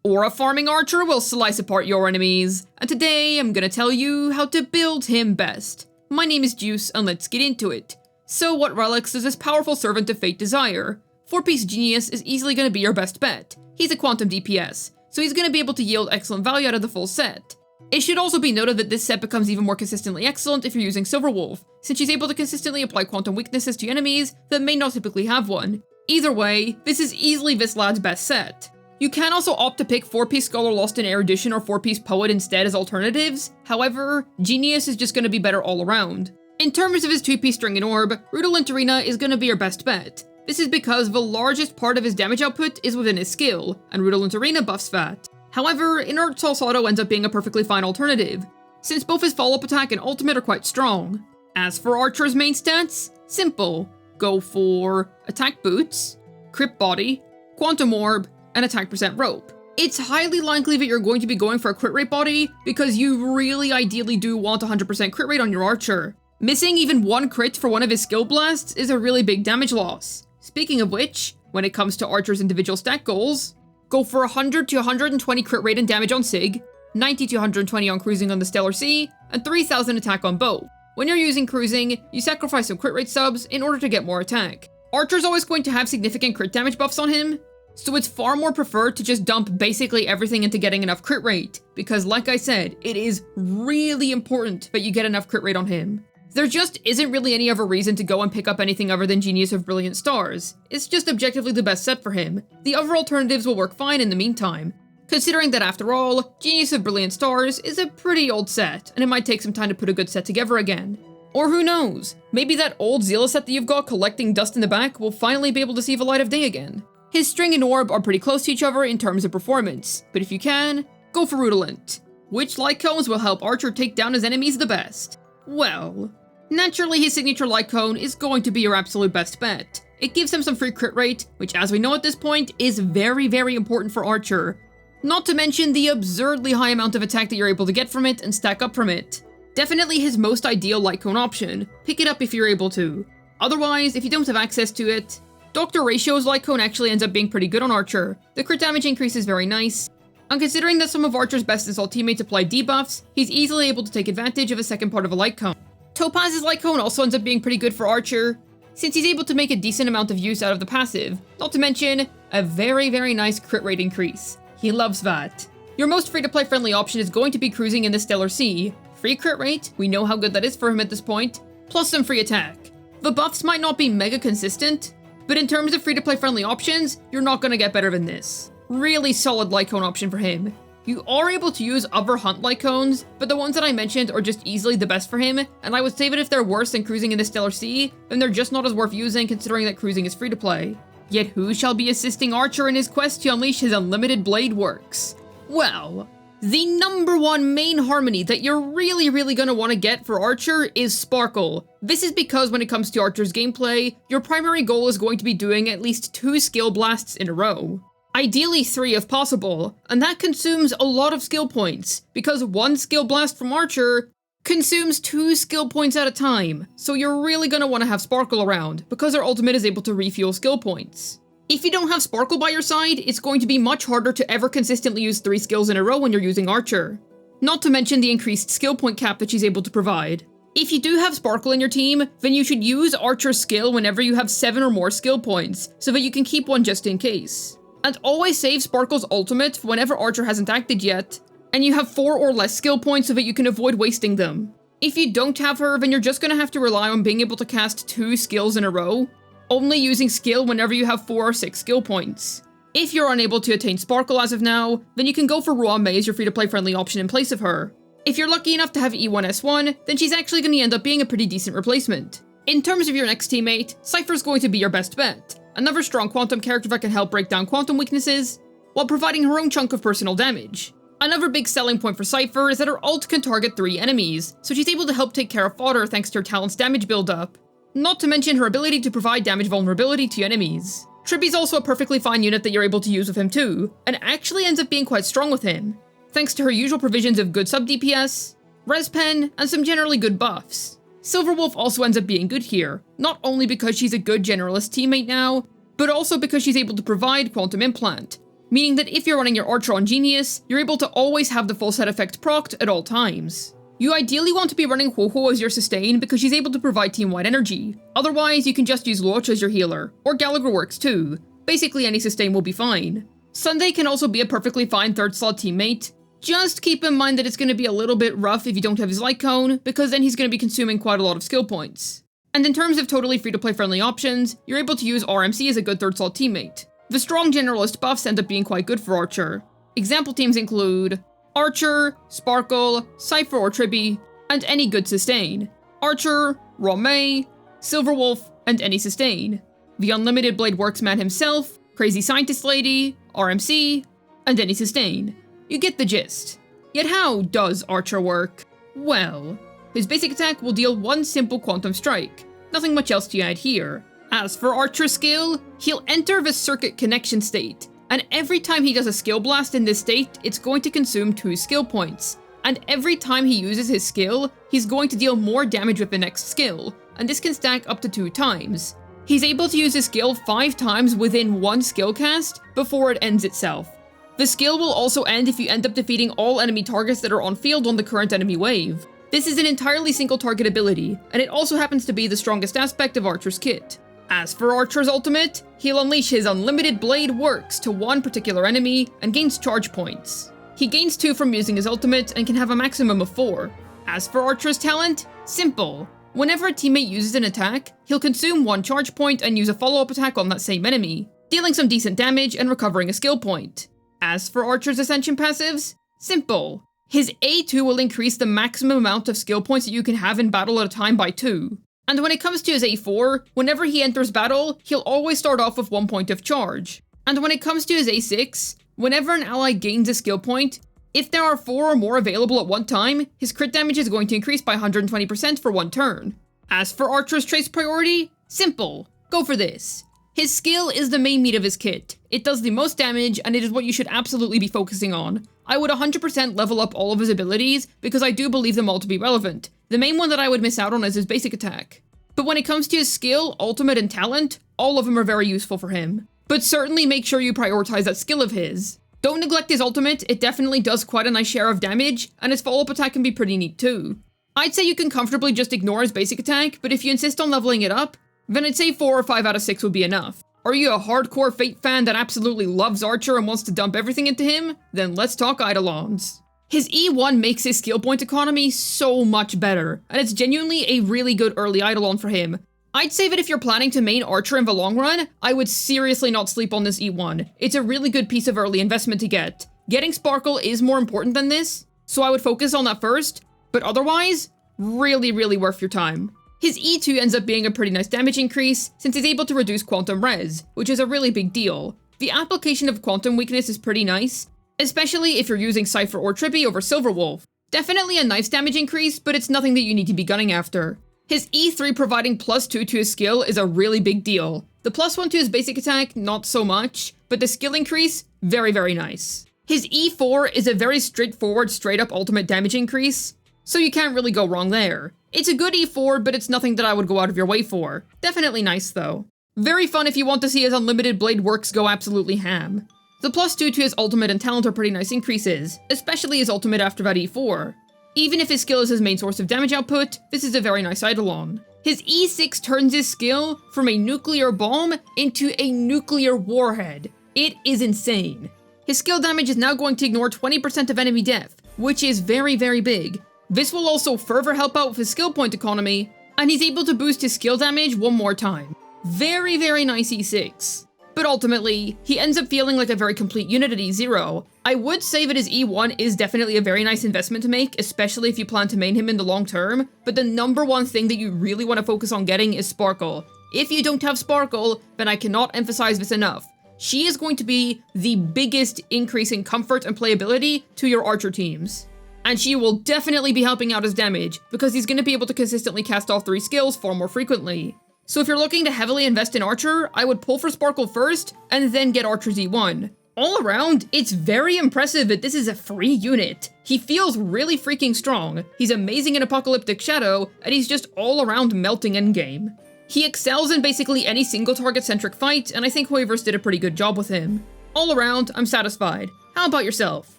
Aura farming archer will slice apart your enemies, and today I'm gonna tell you how to build him best. My name is Juice, and let's get into it. So what relics does this powerful servant of fate desire? 4-piece Genius is easily gonna be your best bet. He's a quantum DPS, so he's gonna be able to yield excellent value out of the full set. It should also be noted that this set becomes even more consistently excellent if you're using Silverwolf, since she's able to consistently apply quantum weaknesses to enemies that may not typically have one. Either way, this is easily this lad's best set. You can also opt to pick 4-piece Scholar Lost in Erudition or 4-piece Poet instead as alternatives. However, Genius is just going to be better all around. In terms of his 2-piece String and Orb, Redolent Arena is going to be your best bet. This is because the largest part of his damage output is within his skill, and Redolent Arena buffs that. However, Inert Sauce Auto ends up being a perfectly fine alternative, since both his follow-up attack and ultimate are quite strong. As for Archer's main stats, simple. Go for Attack Boots, Crit Body, Quantum Orb, and Attack % Rope. It's highly likely that you're going to be going for a crit rate body, because you really ideally do want 100% crit rate on your Archer. Missing even one crit for one of his skill blasts is a really big damage loss. Speaking of which, when it comes to Archer's individual stat goals, go for 100 to 120 crit rate and damage on Sig, 90 to 120 on Cruising on the Stellar Sea, and 3000 attack on both. When you're using Cruising, you sacrifice some crit rate subs in order to get more attack. Archer's always going to have significant crit damage buffs on him, so it's far more preferred to just dump basically everything into getting enough crit rate, because like I said, it is really important that you get enough crit rate on him. There just isn't really any other reason to go and pick up anything other than Genius of Brilliant Stars. It's just objectively the best set for him. The other alternatives will work fine in the meantime, considering that after all, Genius of Brilliant Stars is a pretty old set, and it might take some time to put a good set together again. Or who knows, maybe that old Zealous set that you've got collecting dust in the back will finally be able to see the light of day again. His String and Orb are pretty close to each other in terms of performance, but if you can, go for Rudolent. Which light cones will help Archer take down his enemies the best? Well, naturally his signature light cone is going to be your absolute best bet. It gives him some free crit rate, which as we know at this point is very important for Archer. Not to mention the absurdly high amount of attack that you're able to get from it and stack up from it. Definitely his most ideal light cone option. Pick it up if you're able to. Otherwise, if you don't have access to it, Dr. Ratio's light cone actually ends up being pretty good on Archer. The crit damage increase is very nice, and considering that some of Archer's best installed teammates apply debuffs, he's easily able to take advantage of a second part of a light cone. Topaz's light cone also ends up being pretty good for Archer, since he's able to make a decent amount of use out of the passive, not to mention a very nice crit rate increase. He loves that. Your most free-to-play friendly option is going to be Cruising in the Stellar Sea. Free crit rate, we know how good that is for him at this point, plus some free attack. The buffs might not be mega consistent, but in terms of free-to-play friendly options, you're not gonna get better than this. Really solid light cone option for him. You are able to use other hunt light cones, but the ones that I mentioned are just easily the best for him, and I would say that if they're worse than Cruising in the Stellar Sea, then they're just not as worth using considering that Cruising is free to play. Yet who shall be assisting Archer in his quest to unleash his unlimited blade works? Well, the #1 main harmony that you're really gonna want to get for Archer is Sparkle. This is because when it comes to Archer's gameplay, your primary goal is going to be doing at least 2 skill blasts in a row. Ideally 3 if possible, and that consumes a lot of skill points, because 1 skill blast from Archer consumes 2 skill points at a time, so you're really gonna want to have Sparkle around, because her ultimate is able to refuel skill points. If you don't have Sparkle by your side, it's going to be much harder to ever consistently use 3 skills in a row when you're using Archer. Not to mention the increased skill point cap that she's able to provide. If you do have Sparkle in your team, then you should use Archer's skill whenever you have 7 or more skill points, so that you can keep one just in case. And always save Sparkle's ultimate for whenever Archer hasn't acted yet, and you have 4 or less skill points so that you can avoid wasting them. If you don't have her, then you're just gonna have to rely on being able to cast 2 skills in a row, only using skill whenever you have 4 or 6 skill points. If you're unable to attain Sparkle as of now, then you can go for Ruame as your free-to-play friendly option in place of her. If you're lucky enough to have E1S1, then she's actually going to end up being a pretty decent replacement. In terms of your next teammate, Cypher's going to be your best bet. Another strong quantum character that can help break down quantum weaknesses, while providing her own chunk of personal damage. Another big selling point for Cypher is that her ult can target 3 enemies, so she's able to help take care of fodder thanks to her talent's damage build-up. Not to mention her ability to provide damage vulnerability to enemies. Trippy's also a perfectly fine unit that you're able to use with him too, and actually ends up being quite strong with him, thanks to her usual provisions of good sub DPS, res pen, and some generally good buffs. Silverwolf also ends up being good here, not only because she's a good generalist teammate now, but also because she's able to provide Quantum Implant, meaning that if you're running your Archer on Genius, you're able to always have the full set effect procced at all times. You ideally want to be running Ho-Ho as your sustain because she's able to provide team-wide energy. Otherwise, you can just use Loach as your healer, or Gallagher works too. Basically any sustain will be fine. Sunday can also be a perfectly fine third slot teammate. Just keep in mind that it's going to be a little bit rough if you don't have his light cone, because then he's going to be consuming quite a lot of skill points. And in terms of totally free-to-play friendly options, you're able to use RMC as a good third slot teammate. The strong generalist buffs end up being quite good for Archer. Example teams include Archer, Sparkle, Cypher or Tribby, and any good sustain. Archer, Romay, Silverwolf, and any sustain. The Unlimited Blade Worksman himself, Crazy Scientist Lady, RMC, and any sustain. You get the gist. Yet how does Archer work? Well, his basic attack will deal one simple quantum strike. Nothing much else to add here. As for Archer's skill, he'll enter the circuit connection state, and every time he does a skill blast in this state, it's going to consume 2 skill points. And every time he uses his skill, he's going to deal more damage with the next skill, and this can stack up to 2 times. He's able to use his skill 5 times within one skill cast before it ends itself. The skill will also end if you end up defeating all enemy targets that are on field on the current enemy wave. This is an entirely single target ability, and it also happens to be the strongest aspect of Archer's kit. As for Archer's ultimate, he'll unleash his Unlimited Blade Works to one particular enemy and gains charge points. He gains 2 from using his ultimate and can have a maximum of 4. As for Archer's talent, simple. Whenever a teammate uses an attack, he'll consume 1 charge point and use a follow-up attack on that same enemy, dealing some decent damage and recovering a skill point. As for Archer's Ascension passives, simple. His A2 will increase the maximum amount of skill points that you can have in battle at a time by 2. And when it comes to his A4, whenever he enters battle, he'll always start off with 1 point of charge. And when it comes to his A6, whenever an ally gains a skill point, if there are 4 or more available at one time, his crit damage is going to increase by 120% for 1 turn. As for Archer's trace priority, simple. Go for this. His skill is the main meat of his kit. It does the most damage, and it is what you should absolutely be focusing on. I would 100% level up all of his abilities, because I do believe them all to be relevant. The main one that I would miss out on is his basic attack. But when it comes to his skill, ultimate, and talent, all of them are very useful for him. But certainly make sure you prioritize that skill of his. Don't neglect his ultimate, it definitely does quite a nice share of damage, and his follow-up attack can be pretty neat too. I'd say you can comfortably just ignore his basic attack, but if you insist on leveling it up, then I'd say 4 or 5 out of 6 would be enough. Are you a hardcore Fate fan that absolutely loves Archer and wants to dump everything into him? Then let's talk Eidolons. His E1 makes his skill point economy so much better, and it's genuinely a really good early Eidolon for him. I'd say that if you're planning to main Archer in the long run, I would seriously not sleep on this E1. It's a really good piece of early investment to get. Getting Sparkle is more important than this, so I would focus on that first, but otherwise, really worth your time. His E2 ends up being a pretty nice damage increase, since he's able to reduce Quantum Res, which is a really big deal. The application of Quantum Weakness is pretty nice, especially if you're using Cypher or Tribby over Silverwolf. Definitely a nice damage increase, but it's nothing that you need to be gunning after. His E3 providing +2 to his skill is a really big deal. The +1 to his basic attack, not so much, but the skill increase, very nice. His E4 is a very straightforward, straight-up ultimate damage increase, so you can't really go wrong there. It's a good E4, but it's nothing that I would go out of your way for. Definitely nice, though. Very fun if you want to see his Unlimited Blade Works go absolutely ham. The +2 to his ultimate and talent are pretty nice increases, especially his ultimate after that E4. Even if his skill is his main source of damage output, this is a very nice Eidolon. His E6 turns his skill from a nuclear bomb into a nuclear warhead. It is insane. His skill damage is now going to ignore 20% of enemy death, which is very big. This will also further help out with his skill point economy, and he's able to boost his skill damage one more time. Very nice E6. But ultimately, he ends up feeling like a very complete unit at E0. I would say that his E1 is definitely a very nice investment to make, especially if you plan to main him in the long term, but the number one thing that you really want to focus on getting is Sparkle. If you don't have Sparkle, then I cannot emphasize this enough. She is going to be the biggest increase in comfort and playability to your Archer teams. And she will definitely be helping out his damage, because he's going to be able to consistently cast all 3 skills far more frequently. So if you're looking to heavily invest in Archer, I would pull for Sparkle first, and then get Archer's E1. All around, it's very impressive that this is a free unit. He feels really freaking strong, he's amazing in Apocalyptic Shadow, and he's just all around melting endgame. He excels in basically any single target centric fight, and I think Hoiverse did a pretty good job with him. All around, I'm satisfied. How about yourself?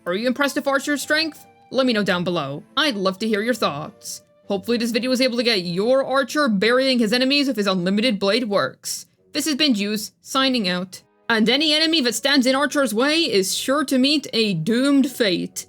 Are you impressed with Archer's strength? Let me know down below. I'd love to hear your thoughts. Hopefully this video was able to get your Archer burying his enemies with his unlimited blade works. This has been Juice, signing out. And any enemy that stands in Archer's way is sure to meet a doomed fate.